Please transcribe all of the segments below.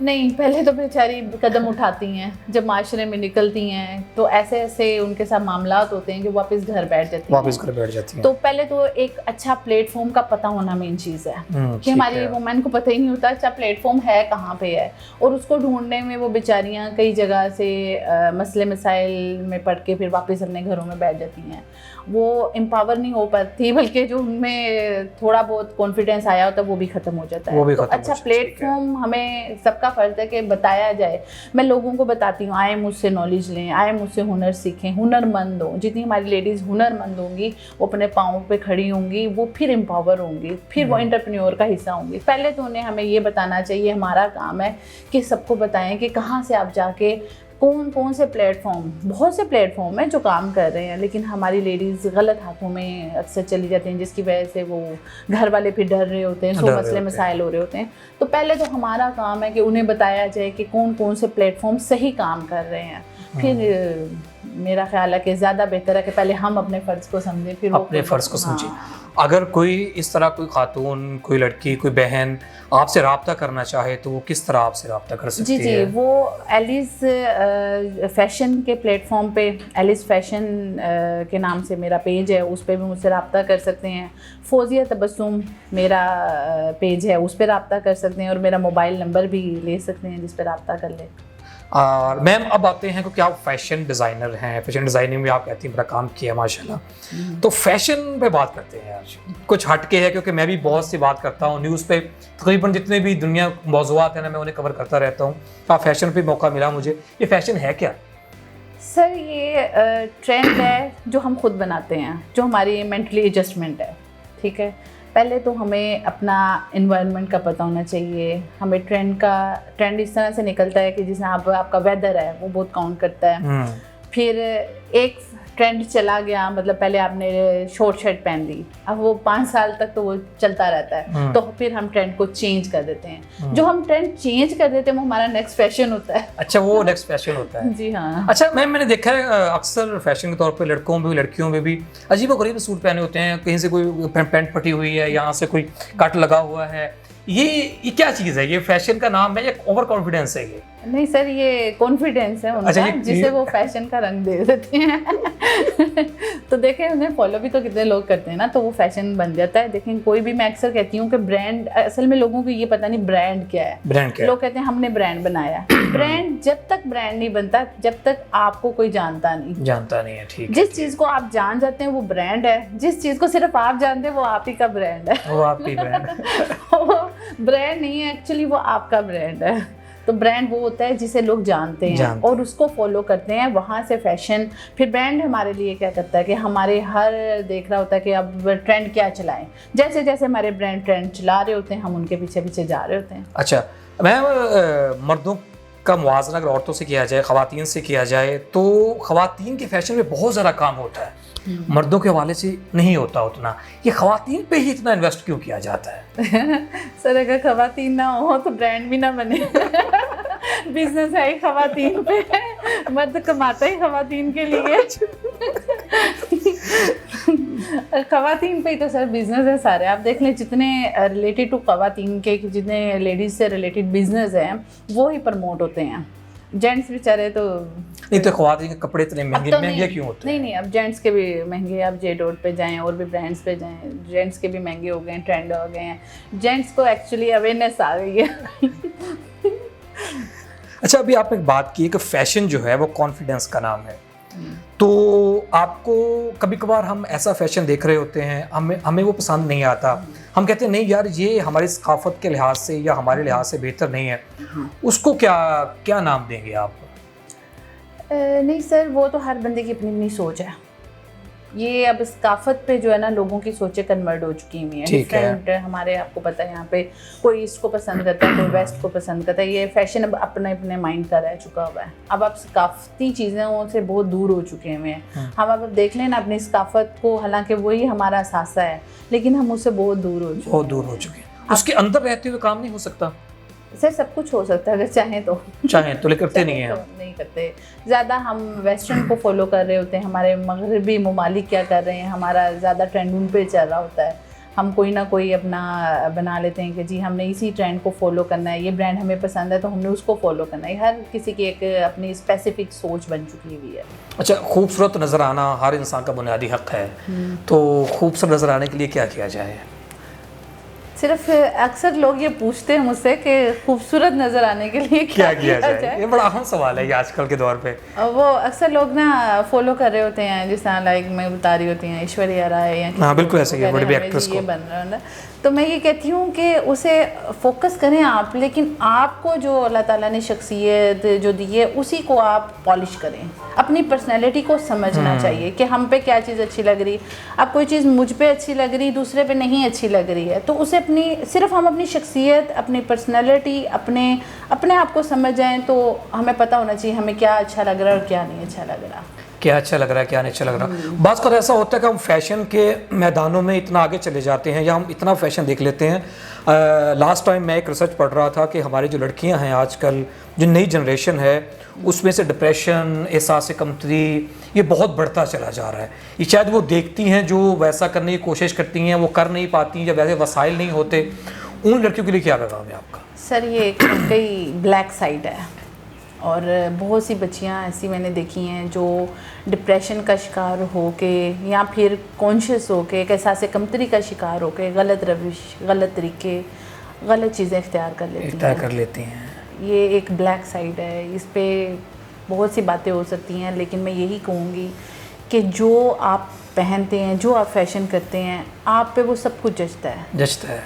نہیں، پہلے تو بیچاری قدم اٹھاتی ہیں، جب معاشرے میں نکلتی ہیں تو ایسے ایسے ان کے ساتھ معاملات ہوتے ہیں کہ واپس گھر بیٹھ جاتی ہیں. تو پہلے تو ایک اچھا پلیٹ فارم کا پتہ ہونا مین چیز ہے کہ ہماری وومین کو پتہ ہی نہیں ہوتا اچھا پلیٹ فارم ہے کہاں پہ ہے، اور اس کو ڈھونڈنے میں وہ بیچاریاں کئی جگہ سے مسئلے مسائل میں پڑھ کے پھر واپس اپنے گھروں میں بیٹھ جاتی ہیں. وہ امپاور نہیں ہو پاتی، بلکہ جو ان میں تھوڑا بہت کانفیڈینس آیا ہوتا ہے وہ بھی ختم ہو جاتا ہے. تو اچھا پلیٹ فارم ہمیں سب کا فرض ہے کہ بتایا جائے. میں لوگوں کو بتاتی ہوں آئے مجھ سے نالج لیں، آئے مجھ سے ہنر سیکھیں، ہنر مند ہوں. جتنی ہماری لیڈیز ہنر مند ہوں گی وہ اپنے پاؤں پہ کھڑی ہوں گی، وہ پھر امپاور ہوں گی، پھر وہ انٹرپرینیور کا حصہ ہوں گی. پہلے تو انہیں ہمیں یہ بتانا چاہیے، ہمارا کام ہے کہ سب کو بتائیں کہ کہاں سے آپ جا کے کون سے پلیٹ فارم، بہت سے پلیٹ فارم ہیں جو کام کر رہے ہیں، لیکن ہماری لیڈیز غلط ہاتھوں میں اکثر چلی جاتی ہیں، جس کی وجہ سے وہ گھر والے پھر ڈر رہے ہوتے ہیں، سو مسئلے مسائل ہو رہے ہوتے ہیں. تو پہلے تو ہمارا کام ہے کہ انہیں بتایا جائے کہ کون سے پلیٹ فارم صحیح کام کر رہے ہیں. پھر میرا خیال ہے کہ زیادہ بہتر ہے کہ پہلے ہم اپنے فرض کو سمجھیں، پھر اپنے فرض کو سمجھیں. اگر کوئی اس طرح کوئی خاتون، کوئی لڑکی، کوئی بہن آپ سے رابطہ کرنا چاہے تو وہ کس طرح آپ سے رابطہ کر سکتی ہے؟ جی وہ ایلیز فیشن کے پلیٹ فارم پہ، ایلیز فیشن کے نام سے میرا پیج ہے، اس پہ بھی مجھ سے رابطہ کر سکتے ہیں. فوزیہ تبسم میرا پیج ہے، اس پہ رابطہ کر سکتے ہیں، اور میرا موبائل نمبر بھی لے سکتے ہیں جس پہ رابطہ کر لیں. اور میم اب آتے ہیں کہ آپ فیشن ڈیزائنر ہیں، فیشن ڈیزائننگ میں آپ کہتی ہیں بڑا کام کیا ہے ماشاءاللہ. تو فیشن پہ بات کرتے ہیں آج، کچھ ہٹ کے ہے کیونکہ میں بھی بہت سی بات کرتا ہوں نیوز پہ، تقریباً جتنے بھی دنیا موضوعات ہیں نا میں انہیں کور کرتا رہتا ہوں. آپ فیشن پہ موقع ملا مجھے، یہ فیشن ہے کیا؟ سر یہ ٹرینڈ ہے جو ہم خود بناتے ہیں، جو ہماری مینٹلی ایڈجسٹمنٹ ہے. ٹھیک ہے، پہلے تو ہمیں اپنا انوائرمنٹ کا پتہ ہونا چاہیے. ہمیں ٹرینڈ اس طرح سے نکلتا ہے کہ جس میں آپ کا ویدر ہے وہ بہت کاؤنٹ کرتا ہے. پھر ایک ٹرینڈ چلا گیا، مطلب پہلے آپ نے شارٹ شرٹ پہن لی، اب وہ 5 سال تک تو وہ چلتا رہتا ہے، تو پھر ہم ٹرینڈ کو چینج کر دیتے ہیں. جو ہم ٹرینڈ چینج کر دیتے ہیں وہ ہمارا نیکسٹ فیشن ہوتا ہے. اچھا، وہ نیکسٹ فیشن ہوتا ہے. جی ہاں. اچھا میم، میں نے دیکھا ہے اکثر فیشن کے طور پہ لڑکوں میں بھی لڑکیوں میں بھی عجیب و غریب سوٹ پہنے ہوتے ہیں، کہیں سے کوئی پینٹ پھٹی ہوئی ہے، یہاں سے کوئی کٹ لگا ہوا ہے. یہ کیا چیز ہے؟ یہ فیشن کا نام ہے یا اوور کانفیڈینس ہے؟ یہ نہیں سر، یہ کانفیڈینس ہے ان کا، جسے وہ فیشن کا رنگ دے دیتے ہیں. تو دیکھیں انہیں فالو بھی تو کتنے لوگ کرتے ہیں نا، تو وہ فیشن بن جاتا ہے. دیکھیں کوئی بھی، میں اکثر کہتی ہوں کہ برانڈ، اصل میں لوگوں کو یہ پتہ نہیں برانڈ کیا ہے. لوگ کہتے ہیں ہم نے برانڈ بنایا. برانڈ جب تک برانڈ نہیں بنتا جب تک آپ کو کوئی جانتا نہیں ہے. ٹھیک ہے، جس چیز کو آپ جان جاتے ہیں وہ برانڈ ہے، جس چیز کو صرف آپ جانتے ہیں وہ آپ ہی کا برانڈ ہے. وہ آپ کی برانڈ وہ برانڈ نہیں ہے ایکچولی، وہ آپ کا برانڈ ہے. تو برانڈ وہ ہوتا ہے جسے لوگ جانتے ہیں اور اس کو فالو کرتے ہیں، وہاں سے فیشن. پھر برانڈ ہمارے لیے کیا کرتا ہے کہ ہمارے ہر دیکھ رہا ہوتا ہے کہ اب ٹرینڈ کیا چلائیں. جیسے جیسے ہمارے برانڈ ٹرینڈ چلا رہے ہوتے ہیں ہم ان کے پیچھے پیچھے جا رہے ہوتے ہیں. اچھا میم، مردوں کا موازنہ اگر عورتوں سے کیا جائے، خواتین سے کیا جائے، تو خواتین کے فیشن میں بہت زیادہ کام ہوتا ہے، مردوں کے حوالے سے نہیں ہوتا اتنا. یہ خواتین پہ ہی اتنا انویسٹ کیوں کیا جاتا ہے؟ سر اگر خواتین نہ ہو تو برانڈ بھی نہ بنے. بزنس ہے ہی خواتین پہ، مرد کماتا ہی خواتین کے لیے. خواتین پہ ہی تو سر بزنس ہے سارے. آپ دیکھ لیں جتنے ریلیٹڈ ٹو خواتین کے، جتنے لیڈیز سے ریلیٹڈ بزنس ہیں وہ ہی پروموٹ ہوتے ہیں. جینٹس بیچارے تو نہیں، تو خواتین کے کپڑے اتنے مہنگے کیوں ہوتے ہیں؟ نہیں اب جینٹس کے بھی مہنگے. آپ جے ڈاٹ پہ جائیں اور بھی برانڈس پہ جائیں، جینٹس کے بھی مہنگے ہو گئے ہیں، ٹرینڈ ہو گئے ہیں. جینٹس کو ایکچولی اویئرنیس آ گئی ہے. اچھا، ابھی آپ نے بات کی کہ فیشن جو ہے وہ کانفیڈینس کا نام ہے، تو آپ کو کبھی کبھار ہم ایسا فیشن دیکھ رہے ہوتے ہیں، ہمیں وہ پسند نہیں آتا، ہم کہتے ہیں نہیں یار یہ ہماری ثقافت کے لحاظ سے یا ہمارے لحاظ سے بہتر نہیں ہے، اس کو کیا نام دیں گے آپ؟ نہیں سر، وہ تو ہر بندے کی اپنی اپنی سوچ ہے. یہ اب ثقافت پہ جو ہے نا لوگوں کی سوچیں کنورٹ ہو چکی ہوئی ہیں. ڈفرینٹ ہمارے، آپ کو پتہ ہے یہاں پہ کوئی ایسٹ کو پسند کرتا ہے، کوئی ویسٹ کو پسند کرتا ہے. یہ فیشن اب اپنے مائنڈ کا رہ چکا ہوا ہے. اب آپ ثقافتی چیزوں سے بہت دور ہو چکے ہوئے ہیں. ہم اب دیکھ لیں نا اپنی ثقافت کو، حالانکہ وہی ہمارا اثاثہ ہے، لیکن ہم اس سے بہت دور ہو چکے ہیں. اس کے اندر رہتے ہوئے کام نہیں ہو سکتا؟ سر سب کچھ ہو سکتا ہے اگر چاہیں تو کرتے نہیں ہیں. نہیں کرتے زیادہ. ہم ویسٹرن کو فالو کر رہے ہوتے ہیں، ہمارے مغربی ممالک کیا کر رہے ہیں، ہمارا زیادہ ٹرینڈ ان پہ چل رہا ہوتا ہے. ہم کوئی نہ کوئی اپنا بنا لیتے ہیں کہ جی ہم نے اسی ٹرینڈ کو فالو کرنا ہے, یہ برانڈ ہمیں پسند ہے تو ہم نے اس کو فالو کرنا ہے. ہر کسی کی ایک اپنی اسپیسیفک سوچ بن چکی ہوئی ہے. اچھا, خوبصورت نظر آنا ہر انسان کا بنیادی حق ہے, تو خوبصورت نظر آنے کے لیے کیا کیا جائے؟ صرف اکثر لوگ یہ پوچھتے ہیں مجھ سے کہ خوبصورت نظر آنے کے لیے کیا کیا جائے. یہ بڑا اہم سوال ہے یہ آج کل کے دور پہ. وہ اکثر لوگ نا فالو کر رہے ہوتے ہیں, جس طرح لائک میں بتا رہی ہوتی ہیں ایشوریا رائے یا ہاں بالکل ایسے ہی بڑے بھی ایکٹریس کو یہ بن رہا ہے. تو میں یہ کہتی ہوں کہ اسے فوکس کریں آپ, لیکن آپ کو جو اللہ تعالیٰ نے شخصیت جو دی ہے اسی کو آپ پالش کریں. اپنی پرسنالٹی کو سمجھنا چاہیے کہ ہم پہ کیا چیز اچھی لگ رہی. اب کوئی چیز مجھ پہ اچھی لگ رہی دوسرے پہ نہیں اچھی لگ رہی ہے, تو اسے صرف ہم اپنی شخصیت, اپنی پرسنالٹی, اپنے آپ کو سمجھ جائیں تو ہمیں پتہ ہونا چاہیے ہمیں کیا اچھا لگ رہا ہے اور کیا نہیں اچھا لگ رہا. کیا اچھا لگ رہا ہے کیا نہیں اچھا لگ رہا. بعض کا ایسا ہوتا ہے کہ ہم فیشن کے میدانوں میں اتنا آگے چلے جاتے ہیں یا ہم اتنا فیشن دیکھ لیتے ہیں. لاسٹ ٹائم میں ایک ریسرچ پڑھ رہا تھا کہ ہماری جو لڑکیاں ہیں آج کل, جو نئی جنریشن ہے, اس میں سے ڈپریشن, احساس کمتری, یہ بہت بڑھتا چلا جا رہا ہے. یہ شاید وہ دیکھتی ہیں جو ویسا کرنے کی کوشش کرتی ہیں وہ کر نہیں پاتی ہیں, یا ویسے وسائل نہیں ہوتے. ان لڑکیوں کے لیے کیا پیغام ہے آپ کا؟ سر یہ کئی بلیک سائڈ ہے, اور بہت سی بچیاں ایسی میں نے دیکھی ہیں جو ڈپریشن کا شکار ہو کے یا پھر کانشیس ہو کے, ایک احساس کمتری کا شکار ہو کے غلط روش, غلط طریقے, غلط چیزیں اختیار کر لیتی ہیں. یہ ایک بلیک سائڈ ہے, اس پہ بہت سی باتیں ہو سکتی ہیں, لیکن میں یہی کہوں گی کہ جو آپ پہنتے ہیں, جو آپ فیشن کرتے ہیں, آپ پہ وہ سب کچھ جچتا ہے.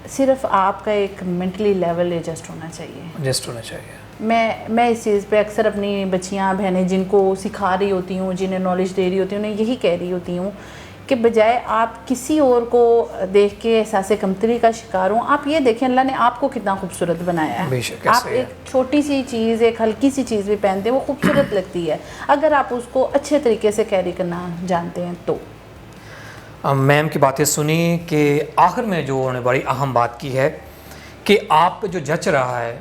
صرف آپ کا ایک مینٹلی لیول ایڈجسٹ ہونا چاہیے. میں اس چیز پہ اکثر اپنی بچیاں بہنیں جن کو سکھا رہی ہوتی ہوں, جنہیں نالج دے رہی ہوتی ہوں, انہیں یہی کہہ رہی ہوتی ہوں کہ بجائے آپ کسی اور کو دیکھ کے احساس کمتری کا شکار ہوں, آپ یہ دیکھیں اللہ نے آپ کو کتنا خوبصورت بنایا ہے. آپ ایک چھوٹی سی چیز, ایک ہلکی سی چیز بھی پہنتے ہیں وہ خوبصورت لگتی ہے, اگر آپ اس کو اچھے طریقے سے کیری کرنا جانتے ہیں تو. میم کی باتیں سنی کہ آخر میں جو انہوں نے بڑی اہم بات کی ہے کہ آپ پہ جو جچ رہا ہے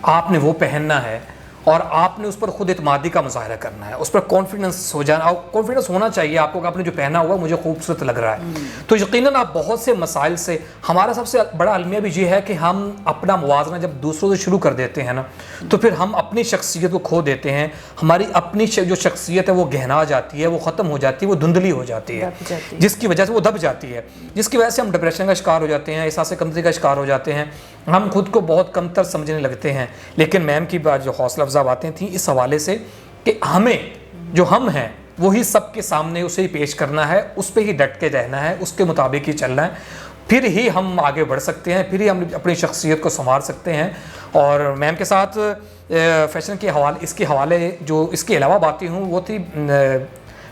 آپ نے وہ پہننا ہے, اور آپ نے اس پر خود اعتمادی کا مظاہرہ کرنا ہے, اس پر کانفیڈنس ہو جانا, کانفیڈنس ہونا چاہیے آپ کو کہ آپ نے جو پہنا ہوا مجھے خوبصورت لگ رہا ہے. تو یقیناً آپ بہت سے مسائل سے, ہمارا سب سے بڑا المیہ بھی یہ ہے کہ ہم اپنا موازنہ جب دوسروں سے شروع کر دیتے ہیں نا, تو پھر ہم اپنی شخصیت کو کھو دیتے ہیں. ہماری اپنی جو شخصیت ہے وہ گہنا جاتی ہے, وہ ختم ہو جاتی ہے, وہ دھندلی ہو جاتی ہے, جس کی وجہ سے وہ دب جاتی ہے, جس کی وجہ سے ہم ڈپریشن کا شکار ہو جاتے ہیں, احساس کمتری کا شکار ہو جاتے ہیں, ہم خود کو بہت کمتر سمجھنے لگتے ہیں. لیکن میم کی بات جو حوصلہ افزا باتیں تھیں اس حوالے سے کہ ہمیں جو ہم ہیں وہی سب کے سامنے اسے ہی پیش کرنا ہے, اس پہ ہی ڈٹ کے رہنا ہے, اس کے مطابق ہی چلنا ہے, پھر ہی ہم آگے بڑھ سکتے ہیں, پھر ہی ہم اپنی شخصیت کو سنوار سکتے ہیں. اور میم کے ساتھ فیشن کے حوالے, اس کے حوالے جو اس کے علاوہ باتیں ہوں وہ تھی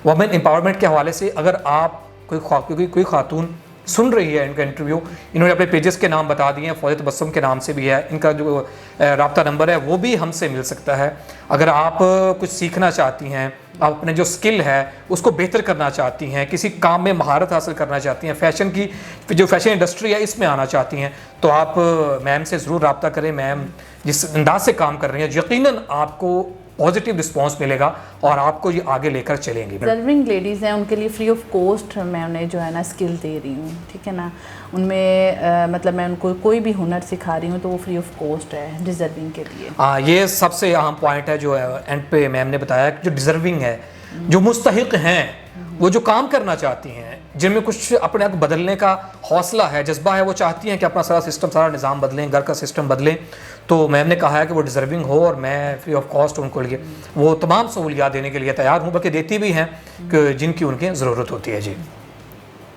وومن امپاورمنٹ کے حوالے سے. اگر آپ کوئی خاتون سن رہی ہے ان کا انٹرویو, انہوں نے اپنے پیجز کے نام بتا دیے ہیں, فوزیہ تبسم کے نام سے بھی ہے, ان کا جو رابطہ نمبر ہے وہ بھی ہم سے مل سکتا ہے. اگر آپ کچھ سیکھنا چاہتی ہیں, آپ اپنے جو سکل ہے اس کو بہتر کرنا چاہتی ہیں, کسی کام میں مہارت حاصل کرنا چاہتی ہیں, فیشن کی جو فیشن انڈسٹری ہے اس میں آنا چاہتی ہیں, تو آپ میم سے ضرور رابطہ کریں. میم جس انداز سے کام کر رہی ہیں یقیناً آپ کو پازیٹیو رسپانس ملے گا اور آپ کو یہ آگے لے کر چلیں گی. ڈیزرونگ لیڈیز ہیں ان کے لیے فری آف کاسٹ میں انہیں جو ہے نا اسکل دے رہی ہوں, ٹھیک ہے نا. ان میں مطلب میں ان کو کوئی بھی ہنر سکھا رہی ہوں تو وہ فری آف کاسٹ ہے ڈیزرونگ کے لیے. یہ سب سے اہم پوائنٹ ہے جو اینڈ پہ میم نے بتایا کہ جو ڈیزرونگ ہے, جو مستحق ہیں, وہ جو کام کرنا چاہتی ہیں, جن میں کچھ اپنے آپ کو بدلنے کا حوصلہ ہے, جذبہ ہے, وہ چاہتی ہیں کہ اپنا سارا سسٹم, سارا نظام بدلیں, گھر کا سسٹم بدلیں, تو میم نے کہا ہے کہ وہ ڈیزرونگ ہو اور میں فری آف کاسٹ ان کو لیے وہ تمام سہولیات دینے کے لیے تیار ہوں, بلکہ دیتی بھی ہیں کہ جن کی ان کی ضرورت ہوتی ہے. جی